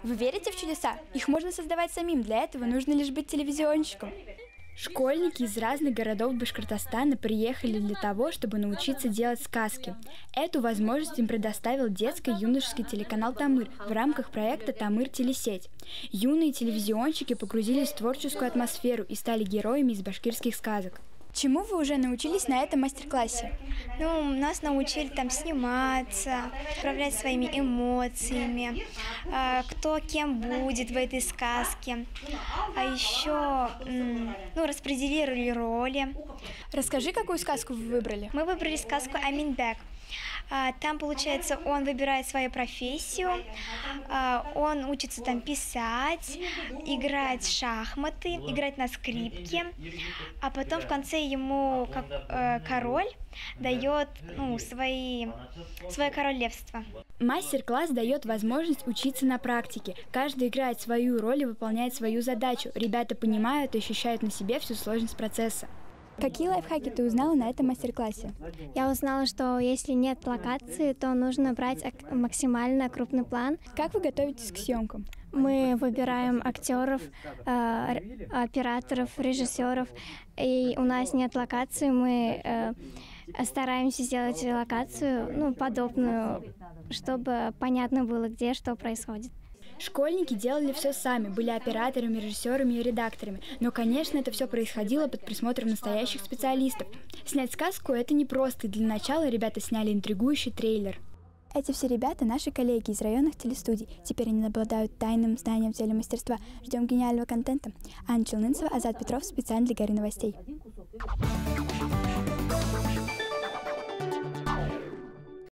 Вы верите в чудеса? Их можно создавать самим, для этого нужно лишь быть телевизионщиком. Школьники из разных городов Башкортостана приехали для того, чтобы научиться делать сказки. Эту возможность им предоставил детско-юношеский телеканал «Тамыр» в рамках проекта «Тамыр Телесеть». Юные телевизионщики погрузились в творческую атмосферу и стали героями из башкирских сказок. Чему вы уже научились на этом мастер-классе? Нас научили там сниматься, управлять своими эмоциями, кто кем будет в этой сказке. А еще распределили роли. Расскажи, какую сказку вы выбрали? Мы выбрали сказку «Аминбек». Там, получается, он выбирает свою профессию, он учится там писать, играть в шахматы, играть на скрипке, а потом в конце ему, как король, дает свое королевство. Мастер-класс дает возможность учиться на практике. Каждый играет свою роль и выполняет свою задачу. Ребята понимают и ощущают на себе всю сложность процесса. Какие лайфхаки ты узнала на этом мастер-классе? Я узнала, что если нет локации, то нужно брать максимально крупный план. Как вы готовитесь к съемкам? Мы выбираем актеров, операторов, режиссеров, и у нас нет локации, мы стараемся сделать локацию, подобную, чтобы понятно было, где что происходит. Школьники делали все сами, были операторами, режиссерами и редакторами. Но, конечно, это все происходило под присмотром настоящих специалистов. Снять сказку – это непросто, и для начала ребята сняли интригующий трейлер. Эти все ребята – наши коллеги из районных телестудий. Теперь они обладают тайным знанием телемастерства. Ждем гениального контента. Анна Челнынцева, Азат Петров, специально для Горы новостей.